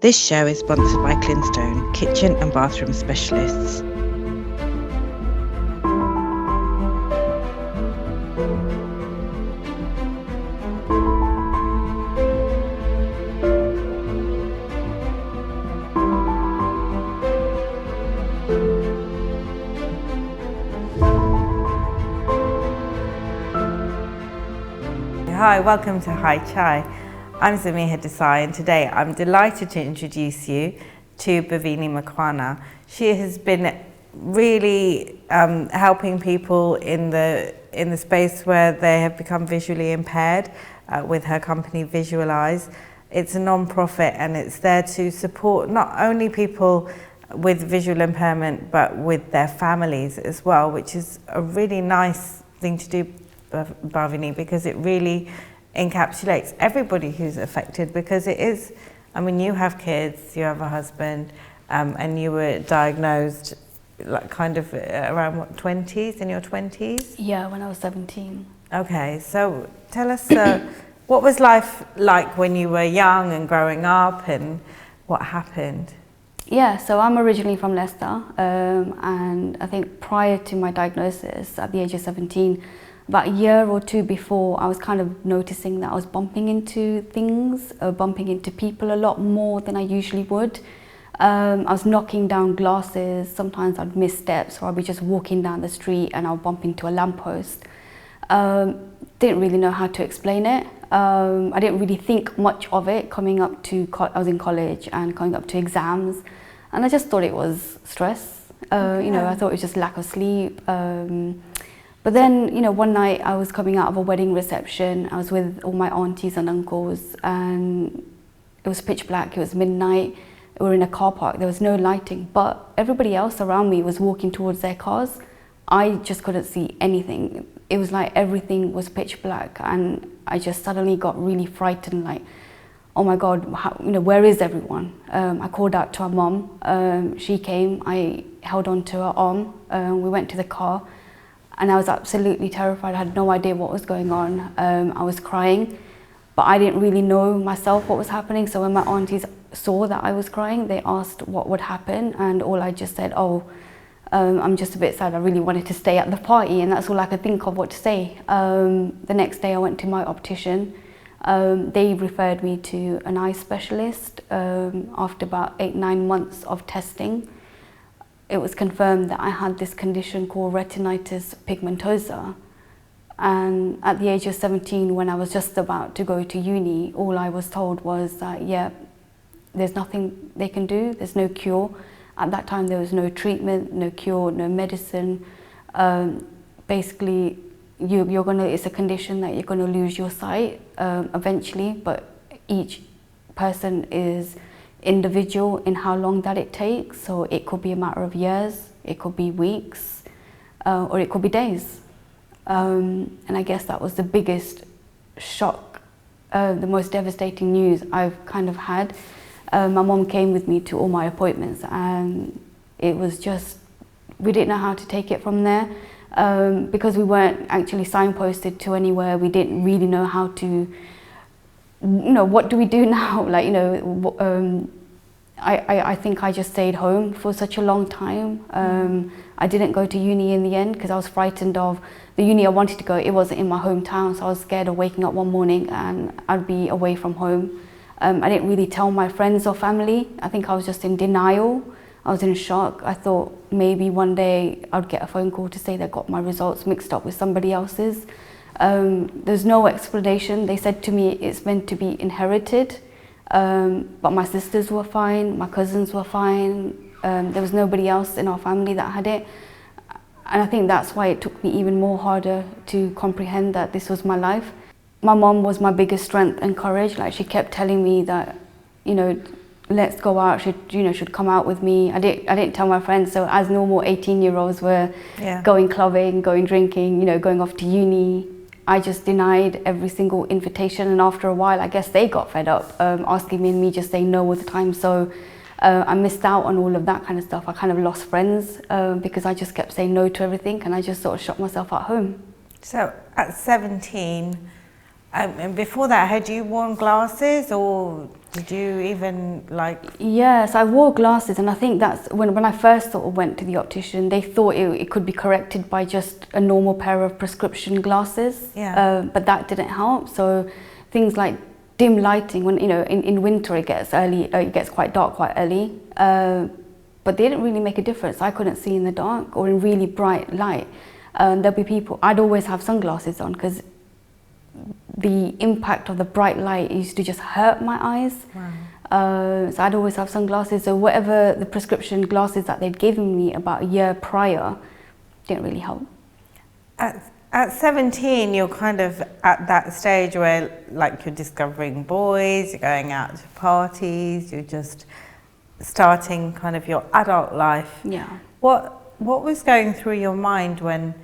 This show is sponsored by Clinstone, kitchen and bathroom specialists. Hi, welcome to Hi Chai. I'm Zamiha Desai, and today I'm delighted to introduce you to Bhavini Makwana. She has been really helping people in the space where they have become visually impaired with her company Visualize. It's a non-profit and it's there to support not only people with visual impairment but with their families as well, which is a really nice thing to do, Bhavini, because it really encapsulates everybody who's affected, because it is, I mean, you have kids, you have a husband, and you were diagnosed like kind of around what, 20s, in your 20s? Yeah, when I was 17. Okay, so tell us, what was life like when you were young and growing up, and what happened? Yeah, so I'm originally from Leicester, and I think prior to my diagnosis at the age of 17, about a year or two before, I was kind of noticing that I was bumping into things, bumping into people a lot more than I usually would. I was knocking down glasses, sometimes I'd miss steps, or I'd be just walking down the street and I'll bump into a lamppost. Didn't really know how to explain it. I didn't really think much of it coming up to, I was in college and coming up to exams, and I just thought it was stress. You know, I thought it was just lack of sleep. But then, you know, one night I was coming out of a wedding reception. I was with all my aunties and uncles, and it was pitch black, it was midnight. We were in a car park, there was no lighting, but everybody else around me was walking towards their cars. I just couldn't see anything. It was like everything was pitch black, and I just suddenly got really frightened, like, oh my God, you know, where is everyone? I called out to our mom. She came, I held on to her arm, we went to the car. And I was absolutely terrified. I had no idea what was going on. I was crying, but I didn't really know myself what was happening. So when my aunties saw that I was crying, they asked what would happen. And all I just said, I'm just a bit sad. I really wanted to stay at the party. And that's all I could think of what to say. The next day I went to my optician. They referred me to an eye specialist after about 8-9 months of testing. It was confirmed that I had this condition called Retinitis Pigmentosa, and at the age of 17, when I was just about to go to uni, all I was told was that, yeah, there's nothing they can do, there's no cure. At that time there was no treatment, no cure, no medicine. Basically, it's a condition that you're gonna lose your sight eventually, but each person is individual in how long that it takes. So it could be a matter of years, it could be weeks, or it could be days. And I guess that was the biggest shock, the most devastating news I've kind of had. My mom came with me to all my appointments, and it was just, we didn't know how to take it from there. Because we weren't actually signposted to anywhere, we didn't really know how to, you know, what do we do now? Like, you know, I think I just stayed home for such a long time. I didn't go to uni in the end because I was frightened of the uni I wanted to go. It wasn't in my hometown, so I was scared of waking up one morning and I'd be away from home. I didn't really tell my friends or family. I think I was just in denial. I was in shock. I thought maybe one day I'd get a phone call to say they got my results mixed up with somebody else's. There's no explanation. They said to me it's meant to be inherited, but my sisters were fine, my cousins were fine. There was nobody else in our family that had it. And I think that's why it took me even more harder to comprehend that this was my life. My mom was my biggest strength and courage. Like, she kept telling me that, you know, let's go out, should come out with me. I didn't tell my friends, so as normal 18-year-olds were going clubbing, going drinking, you know, going off to uni, I just denied every single invitation, and after a while I guess they got fed up asking me, and me just saying no all the time. So I missed out on all of that kind of stuff. I kind of lost friends because I just kept saying no to everything, and I just sort of shut myself at home. So at 17, and before that, had you worn glasses, or Did you even like? Yes, I wore glasses, and I think that's when I first sort of went to the optician, they thought it could be corrected by just a normal pair of prescription glasses. Yeah. But that didn't help. So things like dim lighting, when in winter it gets quite dark quite early. But they didn't really make a difference. I couldn't see in the dark or in really bright light. There'll be people. I'd always have sunglasses on because the impact of the bright light used to just hurt my eyes. Wow. So I'd always have sunglasses. So whatever the prescription glasses that they'd given me about a year prior didn't really help. At 17, you're kind of at that stage where like you're discovering boys, you're going out to parties, you're just starting kind of your adult life. Yeah. What was going through your mind when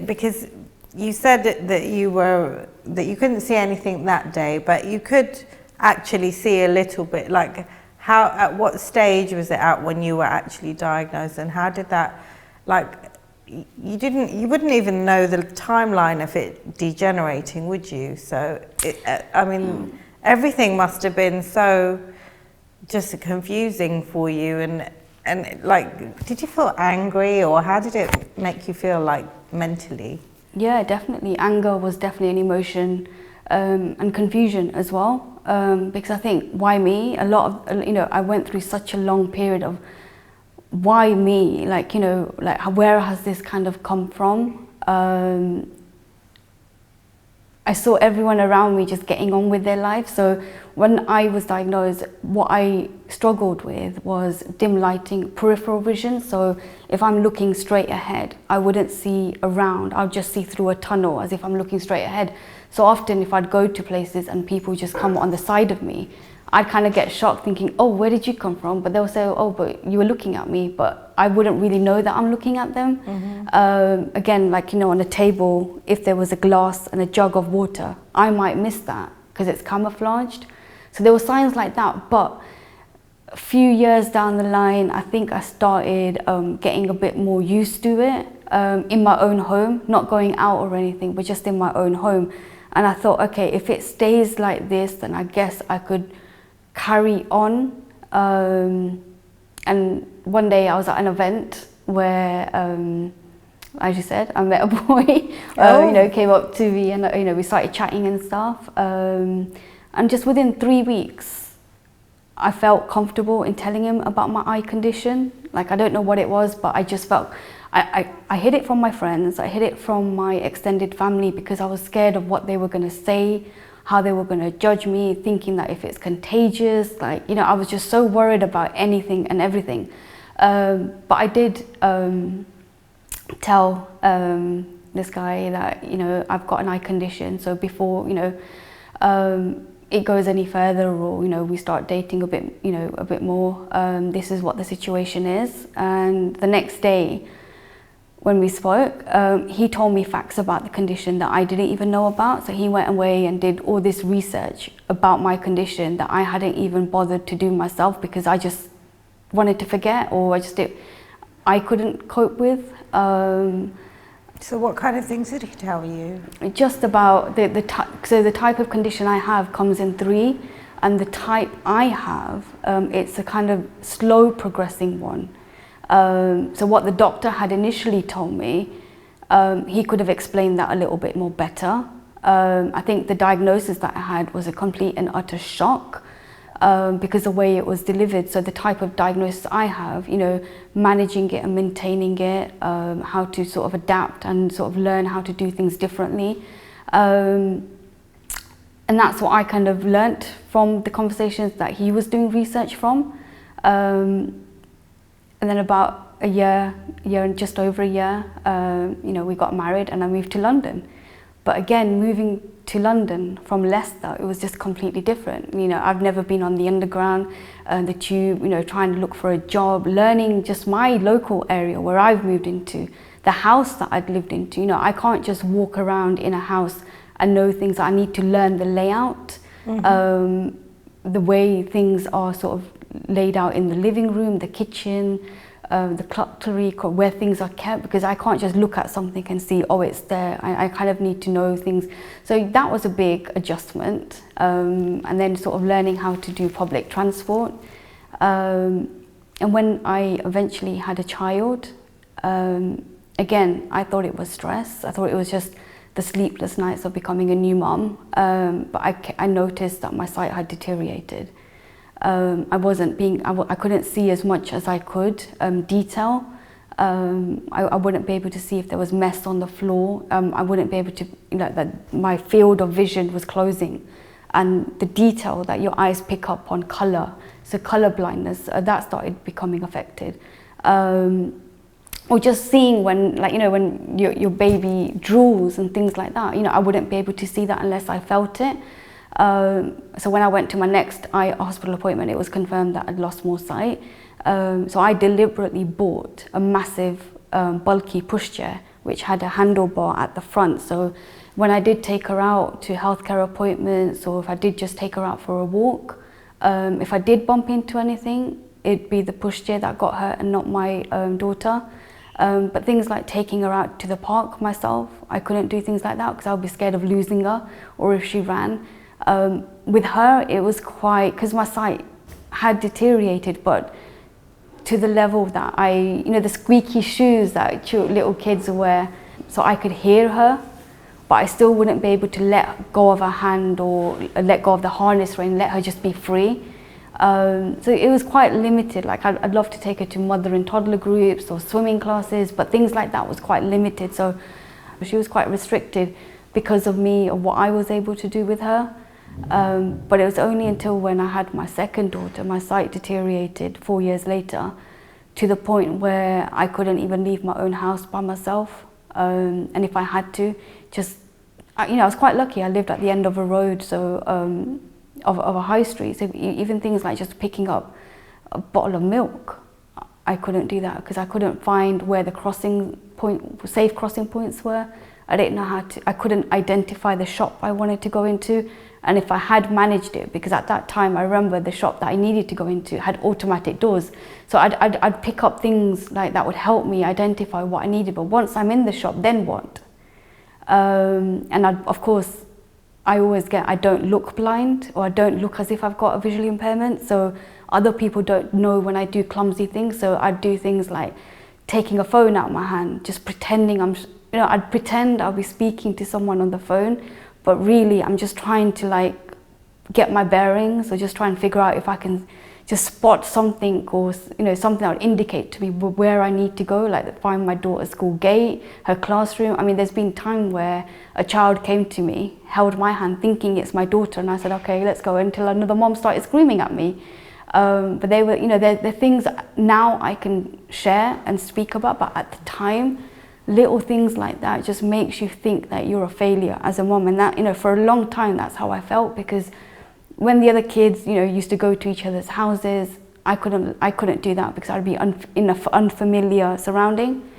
because you said that you couldn't see anything that day, but you could actually see a little bit. Like at what stage was it at when you were actually diagnosed, and how did that, like, you wouldn't even know the timeline of it degenerating, would you? So I mean, everything must have been so just confusing for you, and like, did you feel angry, or how did it make you feel, like, mentally? Yeah, definitely. Anger was definitely an emotion, and confusion as well. Because I think, why me? A lot of, I went through such a long period of why me? Like, like where has this kind of come from? I saw everyone around me just getting on with their life. So when I was diagnosed, what I struggled with was dim lighting, peripheral vision. So if I'm looking straight ahead, I wouldn't see around. I'll just see through a tunnel as if I'm looking straight ahead. So often if I'd go to places and people just come on the side of me, I'd kind of get shocked thinking, oh, where did you come from? But they'll say, oh, but you were looking at me. But I wouldn't really know that I'm looking at them. Mm-hmm. Again, like, on a table, if there was a glass and a jug of water, I might miss that because it's camouflaged. So there were signs like that. But a few years down the line, I think I started getting a bit more used to it in my own home, not going out or anything, but just in my own home. And I thought, okay, if it stays like this, then I guess I could carry on. And one day I was at an event where, as you said, I met a boy, came up to me, and we started chatting and stuff. And just within 3 weeks, I felt comfortable in telling him about my eye condition. Like, I don't know what it was, but I just felt, I hid it from my friends, I hid it from my extended family because I was scared of what they were going to say, how they were going to judge me, thinking that if it's contagious, like, I was just so worried about anything and everything. But I did tell this guy that, I've got an eye condition. So before, it goes any further, or, we start dating a bit more, this is what the situation is. And the next day, when we spoke, he told me facts about the condition that I didn't even know about. So he went away and did all this research about my condition that I hadn't even bothered to do myself because I just wanted to forget, or I couldn't cope with. So what kind of things did he tell you? Just about so the type of condition I have comes in 3, and the type I have, it's a kind of slow progressing one. So what the doctor had initially told me, he could have explained that a little bit more better. I think the diagnosis that I had was a complete and utter shock because the way it was delivered. So the type of diagnosis I have, managing it and maintaining it, how to sort of adapt and sort of learn how to do things differently. And that's what I kind of learnt from the conversations that he was doing research from. And then about a year and just over a year, we got married and I moved to London. But again, moving to London from Leicester, it was just completely different. I've never been on the underground, the tube, trying to look for a job, learning just my local area where I've moved into, the house that I'd lived into. I can't just walk around in a house and know things. I need to learn the layout, the way things are sort of laid out in the living room, the kitchen, the cutlery, where things are kept, because I can't just look at something and see, oh, it's there. I kind of need to know things. So that was a big adjustment. And then sort of learning how to do public transport. And when I eventually had a child, again, I thought it was stress. I thought it was just the sleepless nights of becoming a new mum. But I noticed that my sight had deteriorated. I couldn't see as much as I could, detail. I wouldn't be able to see if there was mess on the floor. I wouldn't be able to, that my field of vision was closing. And the detail that your eyes pick up on colour, so colour blindness, that started becoming affected. Or just seeing when, when your baby drools and things like that, I wouldn't be able to see that unless I felt it. So when I went to my next eye hospital appointment, it was confirmed that I'd lost more sight. So I deliberately bought a massive bulky pushchair which had a handlebar at the front. So when I did take her out to healthcare appointments, or if I did just take her out for a walk, if I did bump into anything, it'd be the pushchair that got hurt and not my daughter. But things like taking her out to the park myself, I couldn't do things like that because I would be scared of losing her, or if she ran. With her, it was quite, because my sight had deteriorated, but to the level that the squeaky shoes that cute little kids wear, so I could hear her, but I still wouldn't be able to let go of her hand or let go of the harness and let her just be free. So it was quite limited. Like I'd love to take her to mother and toddler groups or swimming classes, but things like that was quite limited. So she was quite restricted because of me, of what I was able to do with her. But it was only until when I had my second daughter, my sight deteriorated 4 years later, to the point where I couldn't even leave my own house by myself. And if I had to, I was quite lucky. I lived at the end of a road, so of a high street. So even things like just picking up a bottle of milk, I couldn't do that because I couldn't find where the safe crossing points were. I didn't know I couldn't identify the shop I wanted to go into. And if I had managed it, because at that time I remember the shop that I needed to go into had automatic doors. So I'd pick up things like that would help me identify what I needed. But once I'm in the shop, then what? And of course, I don't look blind, or I don't look as if I've got a visual impairment. So other people don't know when I do clumsy things. So I'd do things like taking a phone out of my hand, just pretending I'd pretend I'll be speaking to someone on the phone, but really I'm just trying to get my bearings, or just try and figure out if I can just spot something, or something that would indicate to me where I need to go, like find my daughter's school gate, her classroom. I mean, there's been time where a child came to me, held my hand thinking it's my daughter, and I said, okay, let's go, until another mom started screaming at me. But they were, they're things now I can share and speak about, but at the time, little things like that just makes you think that you're a failure as a mom. And that, for a long time, that's how I felt, because when the other kids, used to go to each other's houses, I couldn't do that because I'd be in an unfamiliar surrounding.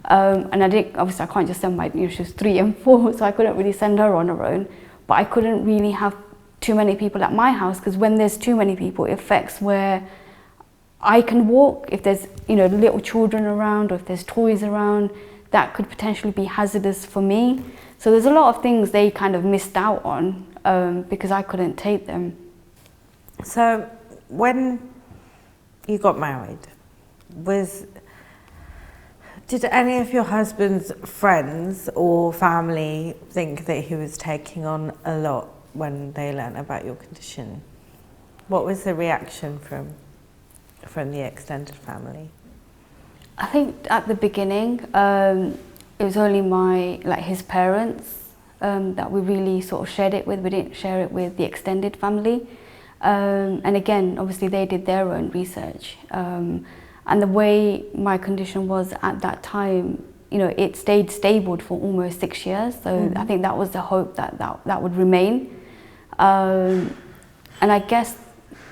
And obviously I can't just send she was 3 and 4, so I couldn't really send her on her own. But I couldn't really have too many people at my house, because when there's too many people, it affects where I can walk. If there's, little children around, or if there's toys around, that could potentially be hazardous for me. So there's a lot of things they kind of missed out on because I couldn't take them. So when you got married, did any of your husband's friends or family think that he was taking on a lot when they learnt about your condition? What was the reaction from the extended family? I think at the beginning, it was only his parents that we really sort of shared it with. We didn't share it with the extended family. And again, obviously they did their own research. And the way my condition was at that time, it stayed stable for almost 6 years. So I think that was the hope that would remain. And I guess,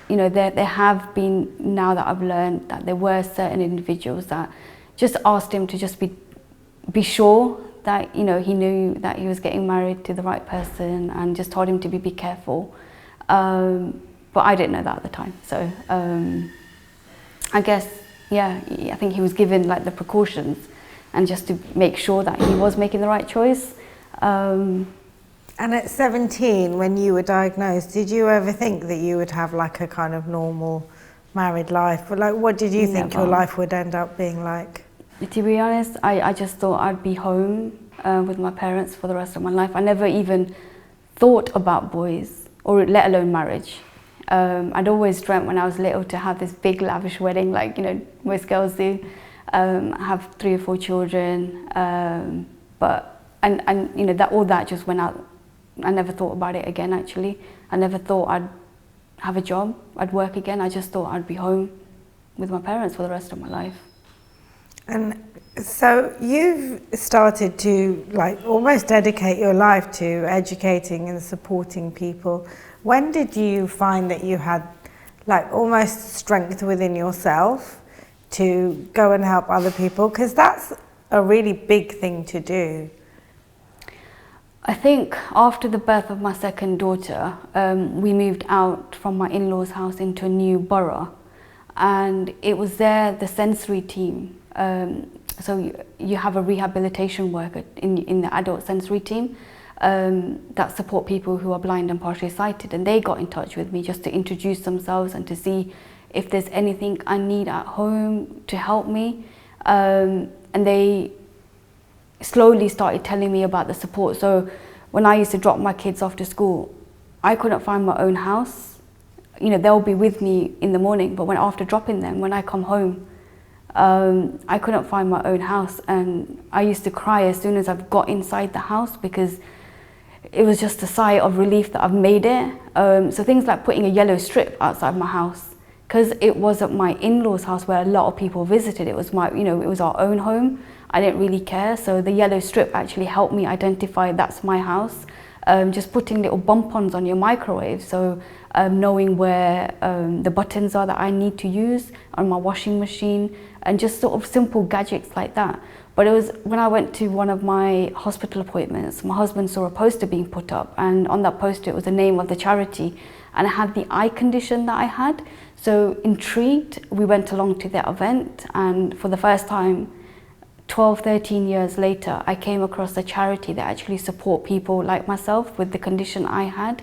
there have been, now that I've learned, that there were certain individuals that just asked him to just be sure that, he knew that he was getting married to the right person, and just told him to be careful. But I didn't know that at the time. So I guess, yeah, I think he was given like the precautions and just to make sure that he was making the right choice. And at 17, when you were diagnosed, did you ever think that you would have like a kind of normal married life? But like, what did you think your life would end up being like? To be honest, I just thought I'd be home with my parents for the rest of my life. I never even thought about boys, or let alone marriage. I'd always dreamt when I was little to have this big lavish wedding, like, you know, most girls do, have 3 or 4 children, but you know, that all that just went out. I never thought about it again, actually. I never thought I'd have a job, I'd work again. I just thought I'd be home with my parents for the rest of my life. And so you've started to like almost dedicate your life to educating and supporting people. When did you find that you had like almost strength within yourself to go and help other people? Because that's a really big thing to do. I think after the birth of my second daughter, we moved out from my in-laws' house into a new borough, and it was there the sensory team. So you have a rehabilitation worker in the adult sensory team that support people who are blind and partially sighted, and they got in touch with me just to introduce themselves and to see if there's anything I need at home to help me, and they slowly started telling me about the support. So when I used to drop my kids off to school, I couldn't find my own house. You know, they'll be with me in the morning, but after dropping them, when I come home, I couldn't find my own house, and I used to cry as soon as I've got inside the house because it was just a sigh of relief that I've made it. So things like putting a yellow strip outside my house, because it wasn't my in-laws' house where a lot of people visited. It was my, you know, it was our own home. I didn't really care. So the yellow strip actually helped me identify that's my house. Just putting little bump-ons on your microwave. So knowing where the buttons are that I need to use on my washing machine, and just sort of simple gadgets like that. But it was when I went to one of my hospital appointments, my husband saw a poster being put up, and on that poster it was the name of the charity, and it had the eye condition that I had. So intrigued, we went along to that event, and for the first time, 12, 13 years later, I came across a charity that actually support people like myself with the condition I had.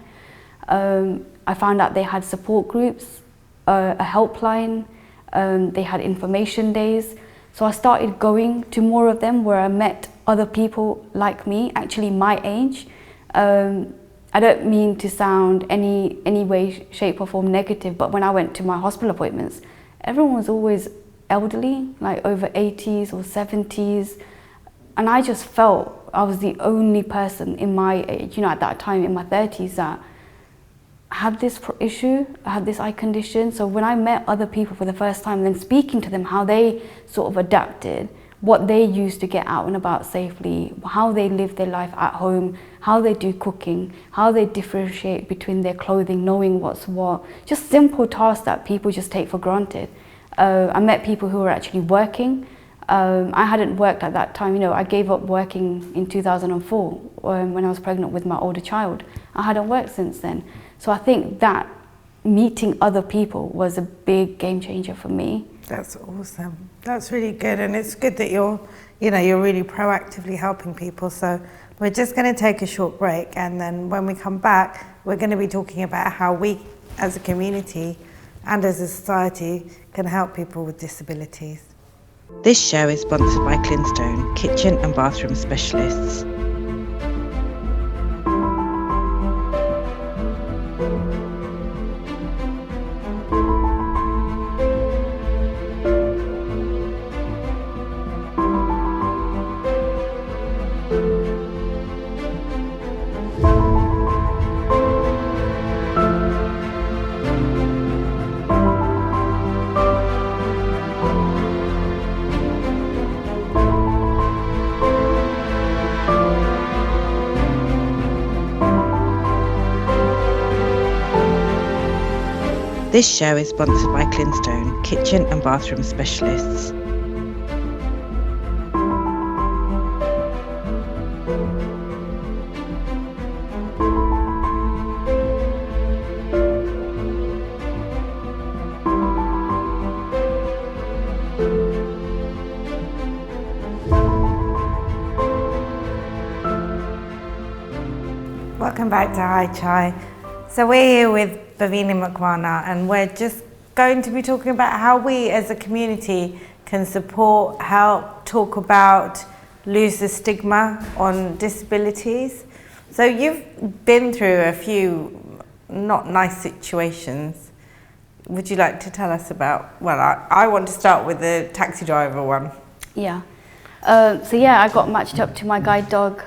I found out they had support groups, a helpline, they had information days. So I started going to more of them, where I met other people like me, actually my age. I don't mean to sound any way, shape or form negative, but when I went to my hospital appointments, everyone was always elderly, like over 80s or 70s. And I just felt I was the only person in my age, you know, at that time in my 30s, that had this issue, had this eye condition. So when I met other people for the first time, then speaking to them, how they sort of adapted, what they used to get out and about safely, how they live their life at home, how they do cooking, how they differentiate between their clothing, knowing what's what, just simple tasks that people just take for granted. I met people who were actually working. I hadn't worked at that time, you know, I gave up working in 2004 when I was pregnant with my older child. I hadn't worked since then. So I think that meeting other people was a big game changer for me. That's awesome. That's really good, and it's good that you're really proactively helping people. So we're just going to take a short break, and then when we come back, we're going to be talking about how we as a community and as a society can help people with disabilities. This show is sponsored by Clinstone, kitchen and bathroom specialists. This show is sponsored by Clinstone, kitchen and bathroom specialists. back to Hi Chai. So we're here with Bhavini Makwana, and we're just going to be talking about how we as a community can support, help, talk about, lose the stigma on disabilities. So you've been through a few not nice situations. Would you like to tell us about, well, I want to start with the taxi driver one. Yeah. I got matched up to my guide dog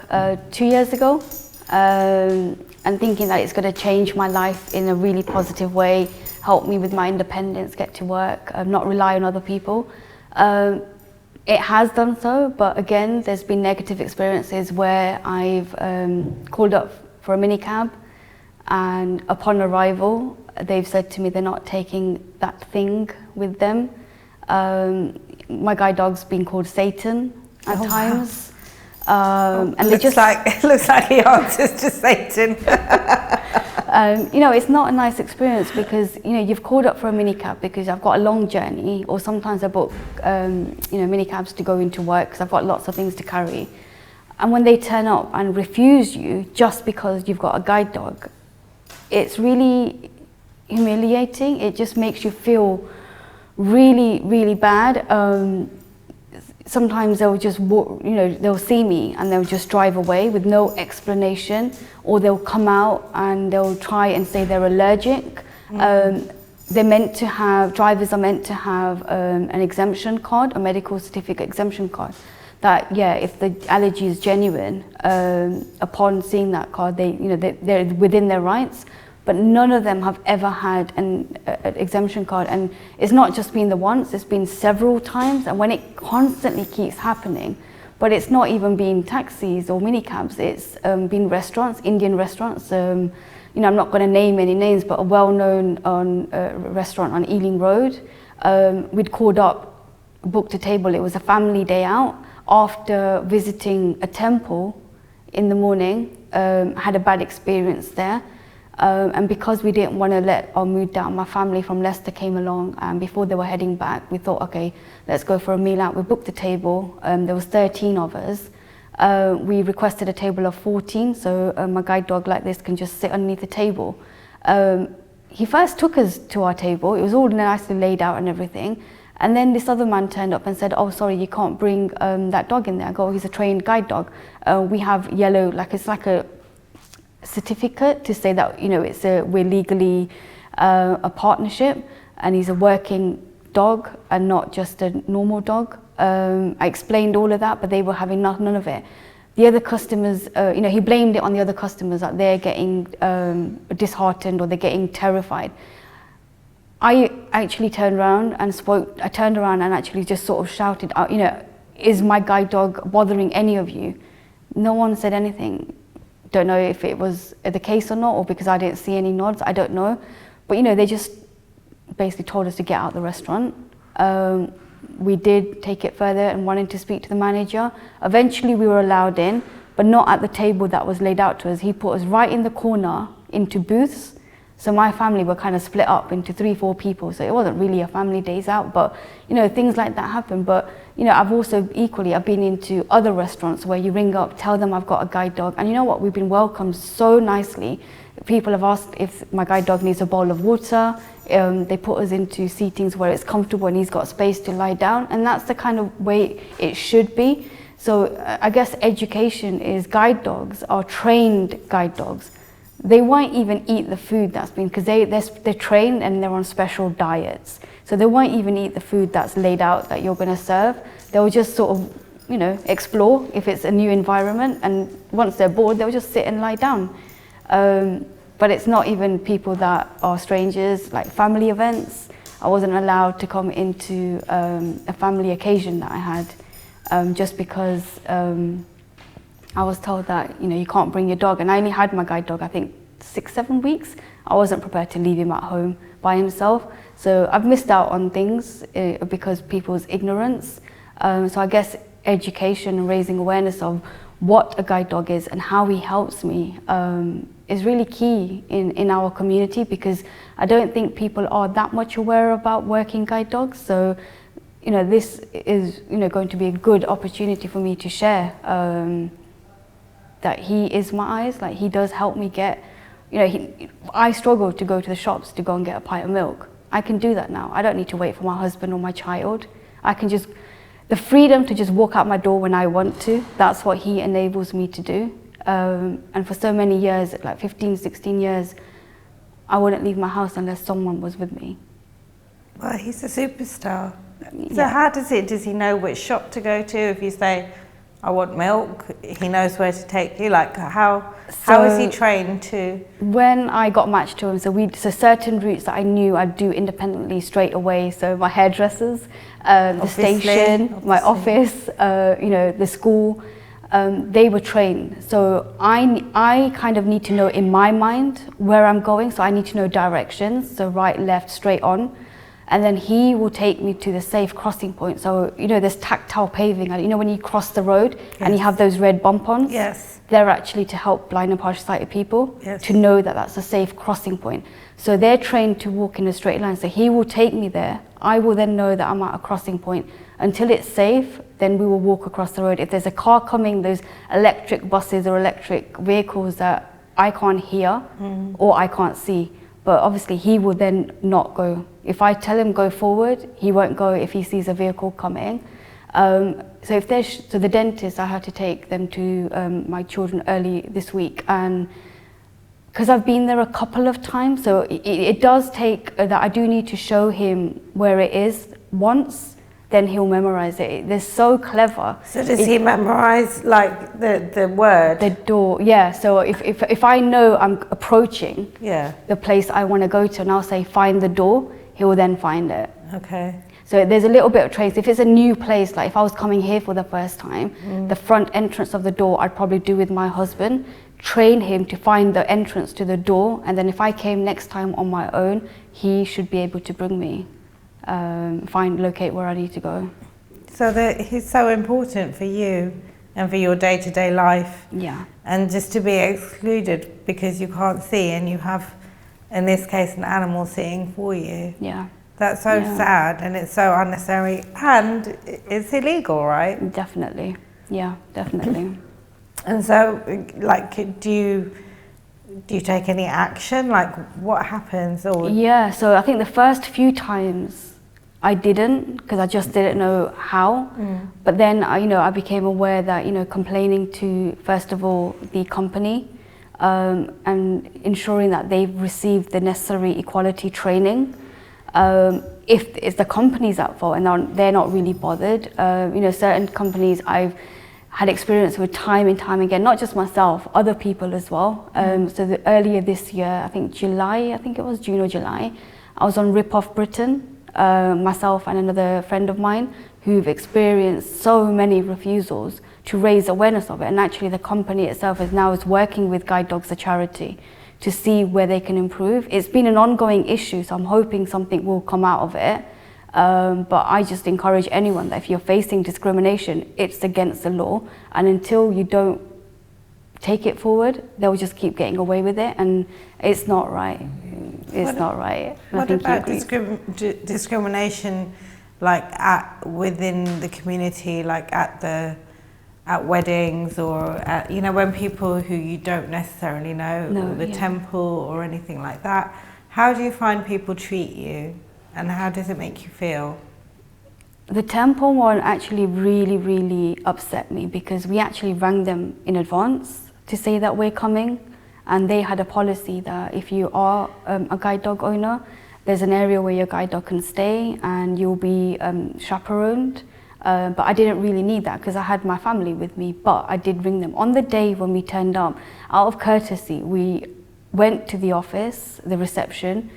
2 years ago, and thinking that it's going to change my life in a really positive way, help me with my independence, get to work, not rely on other people. It has done so, but again, there's been negative experiences where I've called up for a minicab, and upon arrival, they've said to me they're not taking that thing with them. My guide dog's been called Satan at times. Wow. And it looks like he answers to Satan. It's not a nice experience because, you've called up for a minicab because I've got a long journey, or sometimes I book, minicabs to go into work because I've got lots of things to carry. And when they turn up and refuse you just because you've got a guide dog, it's really humiliating. It just makes you feel really, really bad. Sometimes they'll just they'll see me and they'll just drive away with no explanation, or they'll come out and they'll try and say they're allergic. Drivers are meant to have an exemption card, a medical certificate exemption card, that if the allergy is genuine, upon seeing that card, they're within their rights. But none of them have ever had an exemption card, and it's not just been the once, it's been several times. And when it constantly keeps happening, but it's not even been taxis or minicabs, it's been restaurants, Indian restaurants. I'm not going to name any names, but a well-known restaurant on Ealing Road. We'd called up, booked a table. It was a family day out. After visiting a temple in the morning, had a bad experience there. And because we didn't want to let our mood down, my family from Leicester came along, and before they were heading back, we thought, okay, let's go for a meal out. We booked a table. There was 13 of us. We requested a table of 14, so my guide dog like this can just sit underneath the table. He first took us to our table. It was all nicely laid out and everything. And then this other man turned up and said, oh, sorry, you can't bring that dog in there. I go, he's a trained guide dog. We have yellow, it's like a certificate to say that we're legally a partnership, and he's a working dog and not just a normal dog. I explained all of that, but they were having none of it. The other customers, he blamed it on the other customers that they're getting disheartened or they're getting terrified. I actually turned around and actually just sort of shouted, is my guide dog bothering any of you? No one said anything. Don't know if it was the case or not, or because I didn't see any nods, I don't know. But they just basically told us to get out of the restaurant. We did take it further and wanted to speak to the manager. Eventually we were allowed in, but not at the table that was laid out to us. He put us right in the corner into booths. So my family were kind of split up into 3-4 people. So it wasn't really a family days out, but things like that happen. But I've been into other restaurants where you ring up, tell them I've got a guide dog, and you know what? We've been welcomed so nicely. People have asked if my guide dog needs a bowl of water. They put us into seatings where it's comfortable and he's got space to lie down, and that's the kind of way it should be. So I guess education is guide dogs are trained guide dogs. They won't even eat the food that's been, because they're trained and they're on special diets. So they won't even eat the food that's laid out that you're going to serve. They'll just sort of, explore if it's a new environment. And once they're bored, they'll just sit and lie down. But it's not even people that are strangers, like family events. I wasn't allowed to come into a family occasion that I had, just because I was told that you can't bring your dog, and I only had my guide dog I think 6-7 weeks. I wasn't prepared to leave him at home by himself, so I've missed out on things because people's ignorance. So I guess education and raising awareness of what a guide dog is and how he helps me is really key in our community, because I don't think people are that much aware about working guide dogs. So this is going to be a good opportunity for me to share that he is my eyes. Like, he does help me get, you know, I struggle to go to the shops to go and get a pint of milk. I can do that now. I don't need to wait for my husband or my child. I can just, the freedom to just walk out my door when I want to, that's what he enables me to do. And for so many years, like 15, 16 years, I wouldn't leave my house unless someone was with me. Well, he's a superstar. So Yeah. how does he know which shop to go to? If you say, I want milk, he knows where to take you? Like, how is he trained to? When I got matched to him, so certain routes that I knew I'd do independently straight away. So my hairdressers, the station, my office, you know, the school, they were trained. So I kind of need to know in my mind where I'm going. So I need to know directions, so right, left, straight on. And then he will take me to the safe crossing point. So, you know, there's tactile paving. You know, when you cross the road and you have those red bump-ons? Yes. They're actually to help blind and partially sighted people to know that that's a safe crossing point. So they're trained to walk in a straight line. So he will take me there. I will then know that I'm at a crossing point. Until it's safe, then we will walk across the road. If there's a car coming, those electric buses or electric vehicles that I can't hear or I can't see. But obviously he will then not go. If I tell him go forward, he won't go if he sees a vehicle coming. So the dentist, I had to take them to my children early this week, and because I've been there a couple of times, so it does take that I do need to show him where it is once, then he'll memorize it. They're so clever. So does he memorize like the word? The door, yeah. So if I know I'm approaching the place I want to go to, and I'll say find the door, he will then find it. Okay. So there's a little bit of trace. If it's a new place, like if I was coming here for the first time, the front entrance of the door I'd probably do with my husband, train him to find the entrance to the door, and then if I came next time on my own, he should be able to bring me, locate where I need to go. So he's so important for you and for your day-to-day life. Yeah. And just to be excluded because you can't see, and you have, in this case, an animal seeing for you. Yeah. That's so sad, and it's so unnecessary, and it's illegal, right? Definitely. Yeah, definitely. And so, like, do you take any action? Like, what happens? Or Yeah, so I think the first few times I didn't, because I just didn't know how. But then, I became aware that, complaining to, first of all, the company, and ensuring that they've received the necessary equality training. If it's the company's at fault and they're not really bothered, certain companies I've had experience with time and time again, not just myself, other people as well. So earlier this year, I think June or July, I was on Rip Off Britain, myself and another friend of mine who've experienced so many refusals, to raise awareness of it. And actually the company itself is working with Guide Dogs, the charity, to see where they can improve. It's been an ongoing issue, so I'm hoping something will come out of it. But I just encourage anyone that if you're facing discrimination, it's against the law, and until you don't take it forward, they'll just keep getting away with it, and it's not right. It's not right. What about discrimination, like within the community, like at weddings, or at, when people who you don't necessarily know, or the temple or anything like that? How do you find people treat you, and how does it make you feel? The temple one actually really, really upset me, because we actually rang them in advance to say that we're coming, and they had a policy that if you are a guide dog owner, there's an area where your guide dog can stay and you'll be chaperoned. But I didn't really need that because I had my family with me, but I did ring them. On the day when we turned up, out of courtesy, we went to the office, the reception.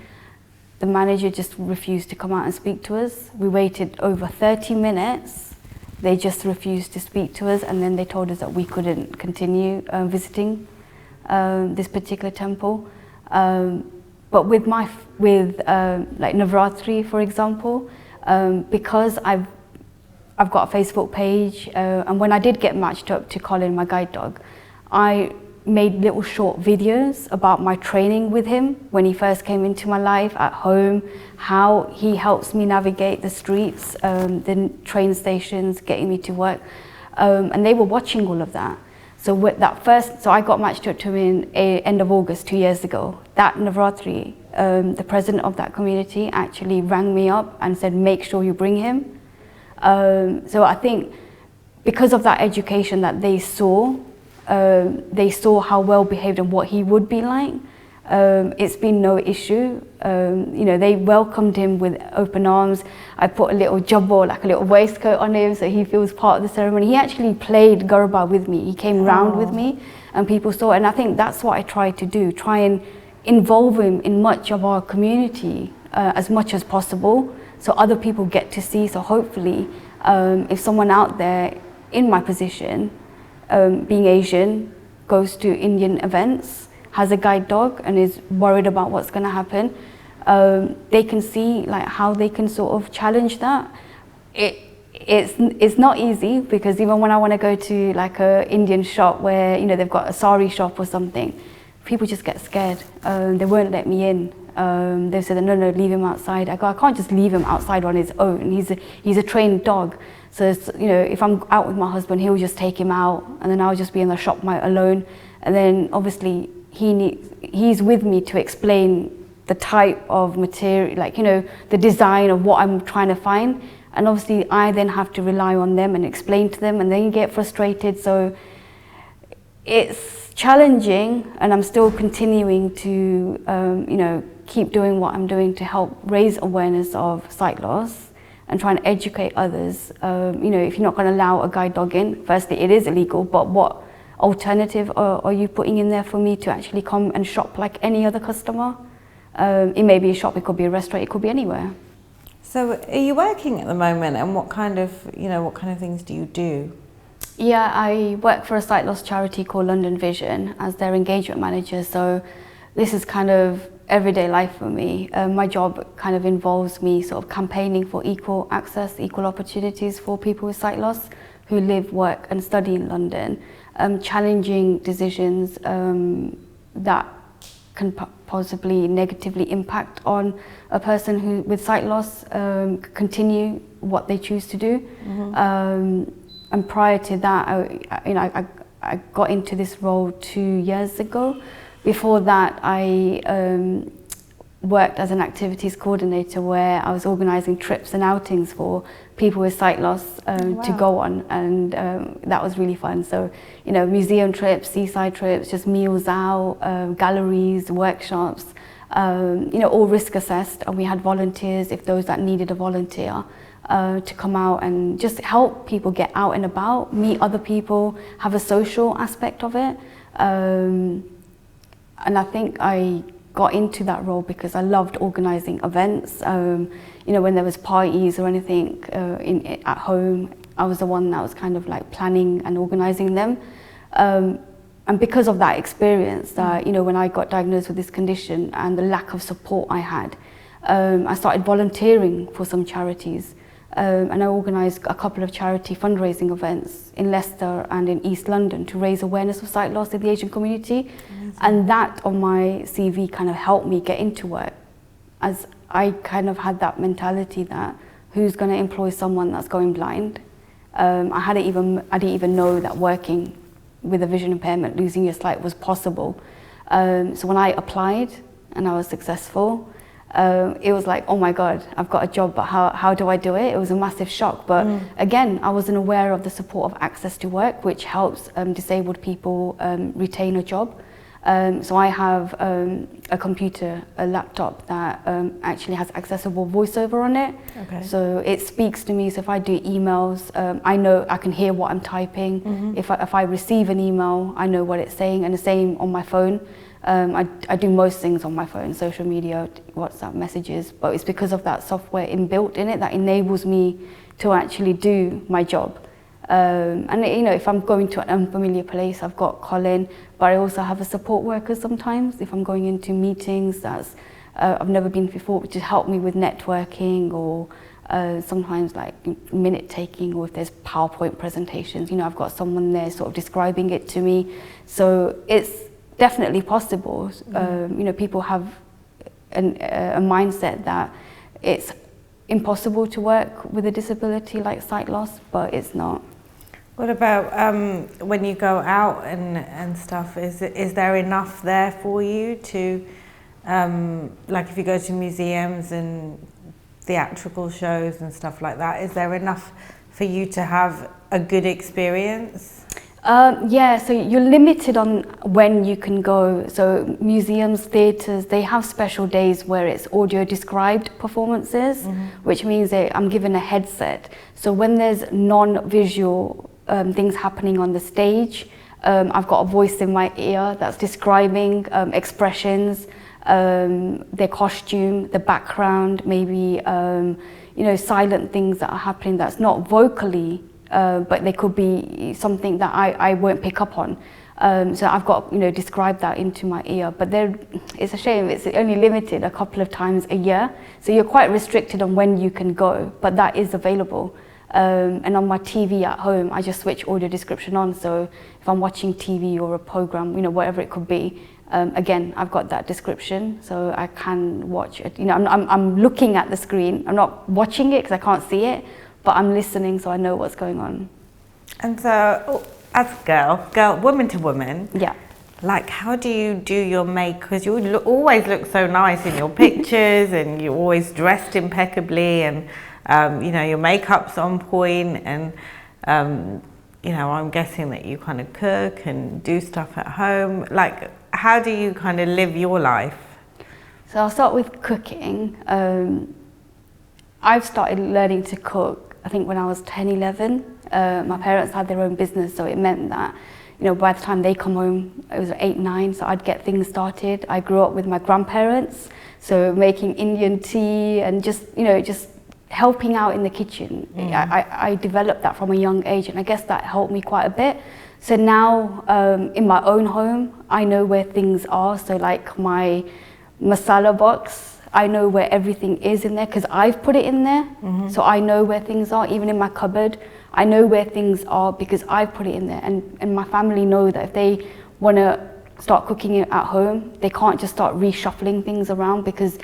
The manager just refused to come out and speak to us. We waited over 30 minutes. They just refused to speak to us, and then they told us that we couldn't continue visiting this particular temple. But with like Navratri, for example, because I've got a Facebook page, and when I did get matched up to Colin, my guide dog, I made little short videos about my training with him when he first came into my life at home, how he helps me navigate the streets, the train stations, getting me to work, and they were watching all of that. So with that first, so I got matched up to him in end of August 2 years ago. That Navratri, the president of that community actually rang me up and said, make sure you bring him. So I think because of that education that they saw how well behaved and what he would be like. It's been no issue. You know, they welcomed him with open arms. I put a little jubbo, like a little waistcoat on him so he feels part of the ceremony. He actually played Garba with me. He came round with me and people saw it. And I think that's what I try to do, try and involve him in much of our community as much as possible so other people get to see. So hopefully if someone out there in my position, being Asian, goes to Indian events, has a guide dog and is worried about what's going to happen, they can see like how they can sort of challenge that. It's not easy because even when I want to go to like a Indian shop where, you know, they've got a sari shop or something, people just get scared. They won't let me in. They said, no, leave him outside. I go, I can't just leave him outside on his own. He's a trained dog. So, you know, if I'm out with my husband, he'll just take him out and then I'll just be in the shop alone. And then obviously he's with me to explain the type of material, like, you know, the design of what I'm trying to find. And obviously I then have to rely on them and explain to them and then get frustrated. So it's challenging and I'm still continuing to, you know, keep doing what I'm doing to help raise awareness of sight loss and try and educate others. You know, if you're not going to allow a guide dog in, firstly, it is illegal, but what alternative are you putting in there for me to actually come and shop like any other customer? It may be a shop, it could be a restaurant, it could be anywhere. So are you working at the moment and what kind of things do you do? Yeah, I work for a sight loss charity called London Vision as their engagement manager. So this is kind of everyday life for me. My job kind of involves me sort of campaigning for equal access, equal opportunities for people with sight loss who live, work and study in London. Challenging decisions that can possibly negatively impact on a person with sight loss continue what they choose to do. And prior to that, I got into this role 2 years ago. Before that, I worked as an activities coordinator where I was organising trips and outings for people with sight loss to go on, and that was really fun. So, you know, museum trips, seaside trips, just meals out, galleries, workshops, you know, all risk assessed, and we had volunteers if those that needed a volunteer to come out and just help people get out and about, meet other people, have a social aspect of it. And I think I got into that role because I loved organising events. You know, when there was parties or anything at home, I was the one that was kind of like planning and organising them. And because of that experience, you know, when I got diagnosed with this condition and the lack of support I had, I started volunteering for some charities. And I organised a couple of charity fundraising events in Leicester and in East London to raise awareness of sight loss in the Asian community. Amazing. And that on my CV kind of helped me get into work, as I kind of had that mentality that who's going to employ someone that's going blind? I didn't even know that working with a vision impairment, losing your sight was possible. So when I applied and I was successful, it was like, oh my God, I've got a job, but how do I do it? It was a massive shock. But again, I wasn't aware of the support of access to work, which helps disabled people retain a job. So I have a computer, a laptop that actually has accessible voiceover on it. Okay. So it speaks to me. So if I do emails, I know I can hear what I'm typing. If I receive an email, I know what it's saying, and the same on my phone. I do most things on my phone, social media, WhatsApp messages, but it's because of that software inbuilt in it that enables me to actually do my job. And you know, if I'm going to an unfamiliar place, I've got Colin, but I also have a support worker sometimes. If I'm going into meetings that's I've never been before, to help me with networking, or sometimes like minute taking, or if there's PowerPoint presentations, you know, I've got someone there sort of describing it to me. So it's definitely possible. You know, people have a mindset that it's impossible to work with a disability like sight loss, but it's not. What about when you go out and stuff? Is there enough there for you to, like if you go to museums and theatrical shows and stuff like that, is there enough for you to have a good experience? Yeah, so you're limited on when you can go. So museums, theatres, they have special days where it's audio described performances, which means that I'm given a headset. So when there's non-visual things happening on the stage, I've got a voice in my ear that's describing expressions, their costume, the background, maybe you know, silent things that are happening that's not vocally, but they could be something that I won't pick up on. So I've got, you know, describe that into my ear. But it's a shame, it's only limited a couple of times a year. So you're quite restricted on when you can go, but that is available. And on my TV at home, I just switch audio description on. So if I'm watching TV or a program, you know, whatever it could be, again, I've got that description, so I can watch it. You know, I'm looking at the screen. I'm not watching it because I can't see it, but I'm listening, so I know what's going on. And so, as a woman to woman, yeah. Like, how do you do your make? Because you always look so nice in your pictures, and you're always dressed impeccably, and you know, your makeup's on point, and you know, I'm guessing that you kind of cook and do stuff at home. Like, how do you kind of live your life? So I'll start with cooking. I've started learning to cook, I think when I was 10, 11. My parents had their own business, so it meant that, you know, by the time they come home, it was 8, 9, so I'd get things started. I grew up with my grandparents, so making Indian tea and just, you know, just helping out in the kitchen. I developed that from a young age, and I guess that helped me quite a bit. So now, in my own home, I know where things are. So like my masala box, I know where everything is in there because I've put it in there. So I know where things are. Even in my cupboard, I know where things are because I've put it in there. And my family know that if they want to start cooking it at home, they can't just start reshuffling things around, because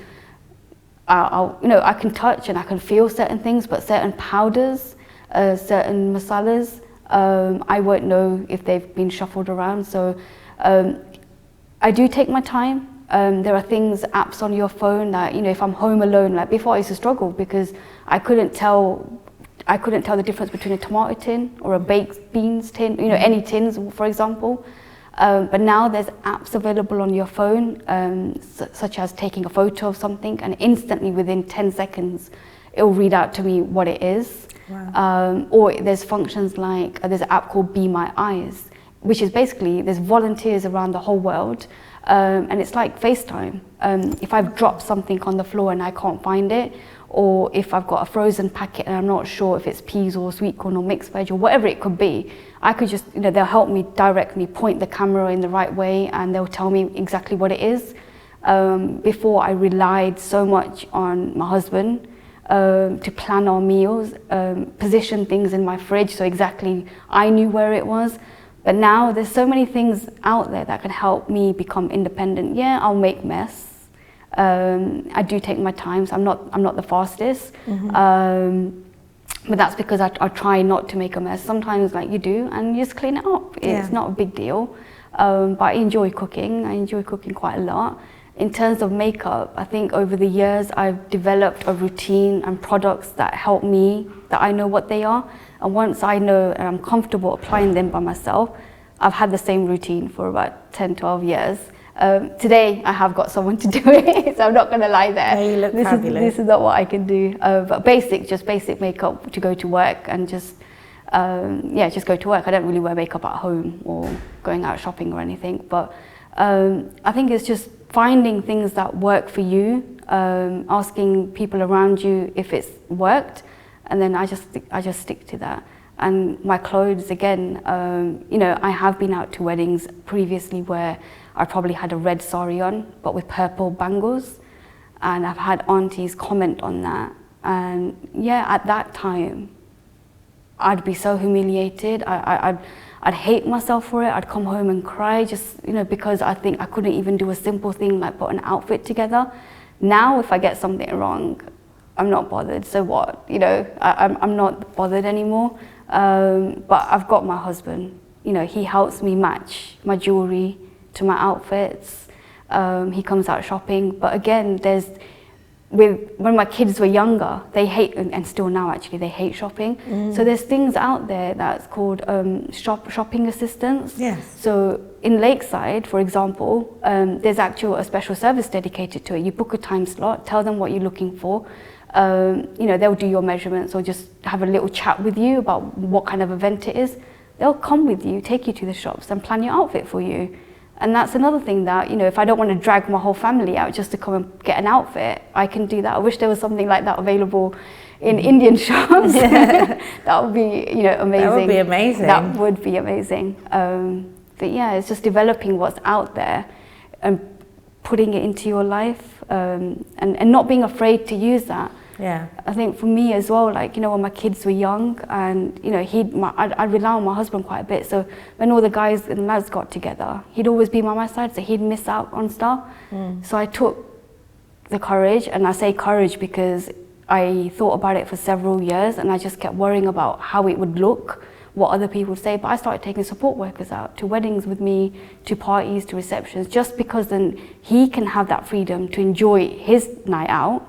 you know, I can touch and I can feel certain things, but certain powders, certain masalas, I won't know if they've been shuffled around. So I do take my time. There are things, apps on your phone that, you know, if I'm home alone, like before I used to struggle because I couldn't tell the difference between a tomato tin or a baked beans tin, you know, any tins, for example. But now there's apps available on your phone, such as taking a photo of something, and instantly within 10 seconds, it will read out to me what it is. Wow. Or there's functions like, there's an app called Be My Eyes, which is basically, there's volunteers around the whole world, and it's like FaceTime. If I've dropped something on the floor and I can't find it, or if I've got a frozen packet and I'm not sure if it's peas or sweet corn or mixed veg or whatever it could be, I could just, you know, they'll help me direct me, point the camera in the right way, and they'll tell me exactly what it is. Before, I relied so much on my husband to plan our meals, position things in my fridge so exactly I knew where it was. But now there's so many things out there that can help me become independent. Yeah, I'll make mess. I do take my time, so I'm not the fastest. But that's because I try not to make a mess. Sometimes, like, you do, and you just clean it up. It's not a big deal. But I enjoy cooking. I enjoy cooking quite a lot. In terms of makeup, I think over the years I've developed a routine and products that help me, that I know what they are. And once I know and I'm comfortable applying them by myself, I've had the same routine for about 10, 12 years. Today I have got someone to do it, so I'm not going to lie there. Yeah, you look fabulous. This is not what I can do. But just basic makeup to go to work, and just go to work. I don't really wear makeup at home or going out shopping or anything. But I think it's just finding things that work for you, asking people around you if it's worked, and then I just stick to that. And my clothes, again, you know, I have been out to weddings previously where I probably had a red sari on, but with purple bangles. And I've had aunties comment on that. And yeah, at that time, I'd be so humiliated. I'd hate myself for it. I'd come home and cry, just, you know, because I think I couldn't even do a simple thing like put an outfit together. Now, if I get something wrong, I'm not bothered, so what? You know, I'm not bothered anymore. But I've got my husband, you know, he helps me match my jewelry to my outfits. He comes out shopping, but again, when my kids were younger, they hate, and still now actually, they hate shopping. So there's things out there that's called shopping assistance. Yes. So in Lakeside, for example, there's a special service dedicated to it. You book a time slot, tell them what you're looking for. You know, they'll do your measurements or just have a little chat with you about what kind of event it is. They'll come with you, take you to the shops and plan your outfit for you. And that's another thing that, you know, if I don't want to drag my whole family out just to come and get an outfit, I can do that. I wish there was something like that available in Indian shops. That would be, you know, amazing. That would be amazing. That would be amazing. But yeah, it's just developing what's out there and putting it into your life, and not being afraid to use that. Yeah. I think for me as well, like, you know, when my kids were young and, you know, I'd rely on my husband quite a bit. So when all the guys and lads got together, he'd always be by my side, so he'd miss out on stuff. So I took the courage, and I say courage because I thought about it for several years and I just kept worrying about how it would look, what other people would say. But I started taking support workers out to weddings with me, to parties, to receptions, just because then he can have that freedom to enjoy his night out.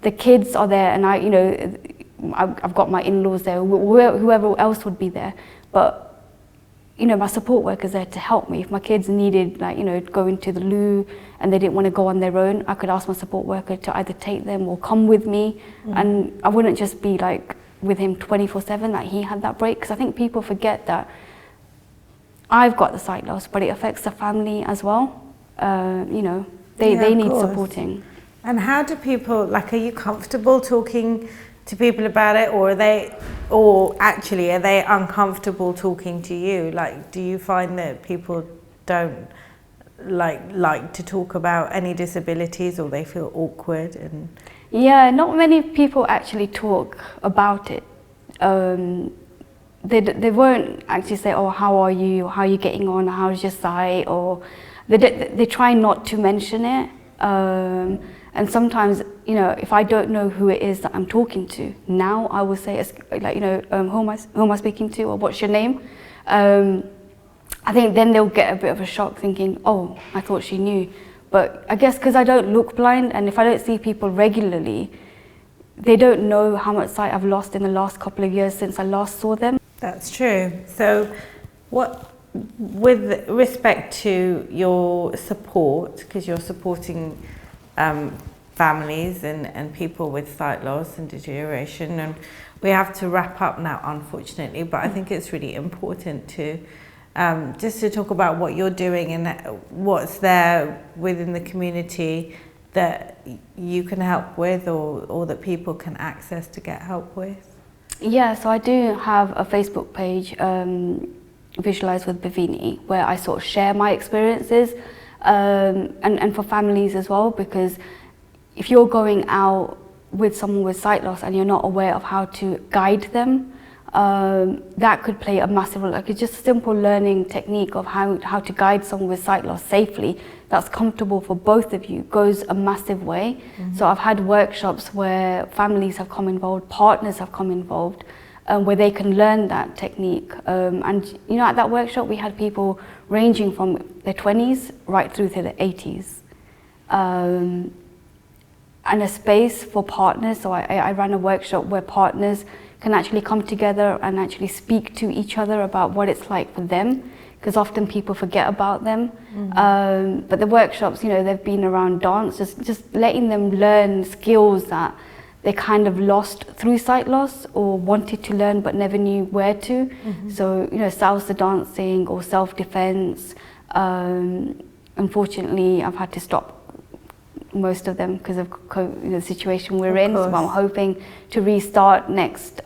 The kids are there, and I, you know, I've got my in-laws there, whoever else would be there. But, you know, my support workers there to help me. If my kids needed, like, you know, going to the loo and they didn't want to go on their own, I could ask my support worker to either take them or come with me. And I wouldn't just be like with him 24/7, that he had that break. Because I think people forget that I've got the sight loss, but it affects the family as well. You know, they need supporting. And how do people, like, are you comfortable talking to people about it, or are they uncomfortable talking to you? Like, do you find that people don't like to talk about any disabilities, or they feel awkward? And yeah, not many people actually talk about it. They won't actually say, oh, how are you, how are you getting on, how's your sight, or they try not to mention it. And sometimes, you know, if I don't know who it is that I'm talking to, now I will say, like, you know, who am I speaking to, or what's your name? I think then they'll get a bit of a shock thinking, oh, I thought she knew. But I guess because I don't look blind, and if I don't see people regularly, they don't know how much sight I've lost in the last couple of years since I last saw them. That's true. So with respect to your support, because you're supporting families and people with sight loss and deterioration, and we have to wrap up now, unfortunately, but I think it's really important to just to talk about what you're doing and what's there within the community that you can help with, or that people can access to get help with. Yeah, so I do have a Facebook page, Visualize with Bhavini, where I sort of share my experiences, and for families as well, because if you're going out with someone with sight loss and you're not aware of how to guide them, that could play a massive role. Like, it's just a simple learning technique of how to guide someone with sight loss safely that's comfortable for both of you goes a massive way. So I've had workshops where families have come involved, partners have come involved, where they can learn that technique. And you know, at that workshop we had people ranging from their 20s right through to their 80s. And a space for partners. So I ran a workshop where partners can actually come together and actually speak to each other about what it's like for them, because often people forget about them. But the workshops, you know, they've been around dance, just letting them learn skills that they kind of lost through sight loss or wanted to learn but never knew where to. So, you know, salsa dancing or self-defense. Unfortunately, I've had to stop most of them because of the situation we're in. So I'm hoping to restart next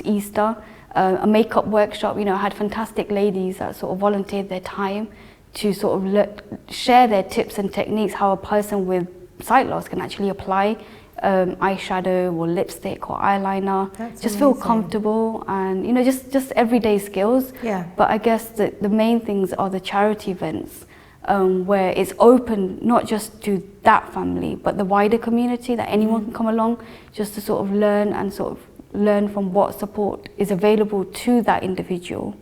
Easter. A makeup workshop, you know, I had fantastic ladies that sort of volunteered their time to sort of share their tips and techniques, how a person with sight loss can actually apply eyeshadow or lipstick or eyeliner. That's just amazing. Feel comfortable, and you know, just everyday skills. Yeah. But I guess the main things are the charity events. where it's open not just to that family, but the wider community, that anyone can come along just to sort of learn and sort of learn from what support is available to that individual,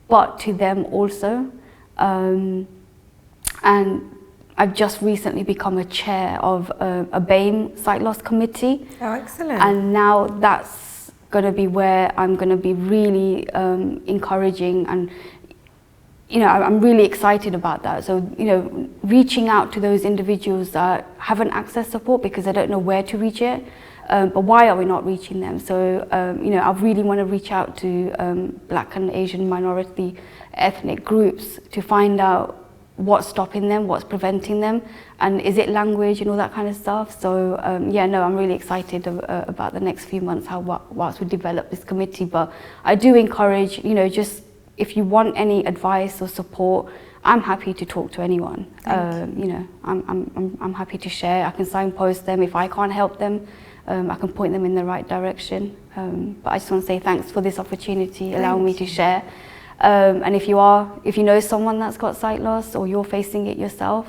but to them also. And I've just recently become a chair of a BAME sight loss committee. Oh, excellent. And now that's going to be where I'm going to be really encouraging, and I'm really excited about that. So, reaching out to those individuals that haven't accessed support because they don't know where to reach it, but why are we not reaching them? So, I really want to reach out to Black and Asian minority ethnic groups to find out what's stopping them, what's preventing them, and is it language and all that kind of stuff. So I'm really excited about the next few months, whilst we develop this committee. But I do encourage, just if you want any advice or support, I'm happy to talk to anyone. I'm happy to share. I can signpost them. If I can't help them, I can point them in the right direction. But I just want to say thanks for this opportunity, allowing me to share. And if you know someone that's got sight loss or you're facing it yourself,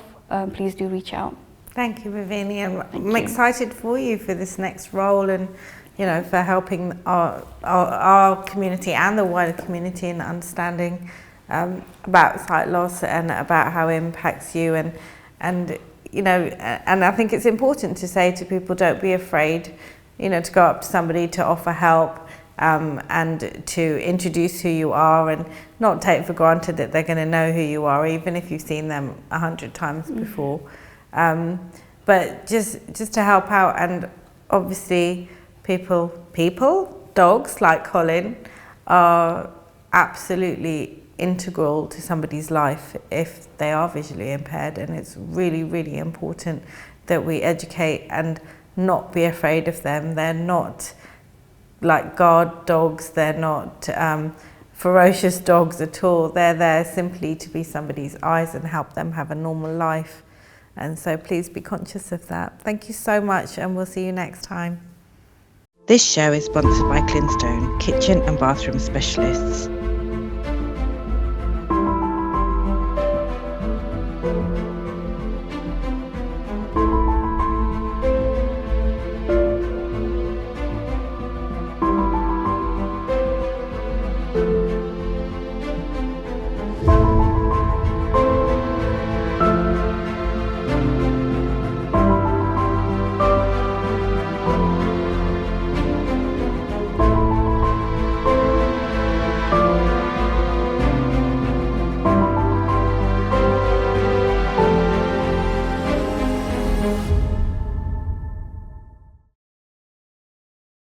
please do reach out. Thank you, Bhavini. I'm excited for you for this next role, and for helping our community and the wider community in understanding about sight loss and about how it impacts you. And I think it's important to say to people, don't be afraid, to go up to somebody, to offer help. And to introduce who you are, and not take for granted that they're going to know who you are, even if you've seen them 100 times before. But just to help out, and obviously dogs like Colin are absolutely integral to somebody's life if they are visually impaired, and it's really, really important that we educate and not be afraid of them. They're not like guard dogs, they're not ferocious dogs at all. They're there simply to be somebody's eyes and help them have a normal life. And so please be conscious of that. Thank you so much, and we'll see you next time. This show is sponsored by Clinstone, kitchen and bathroom specialists.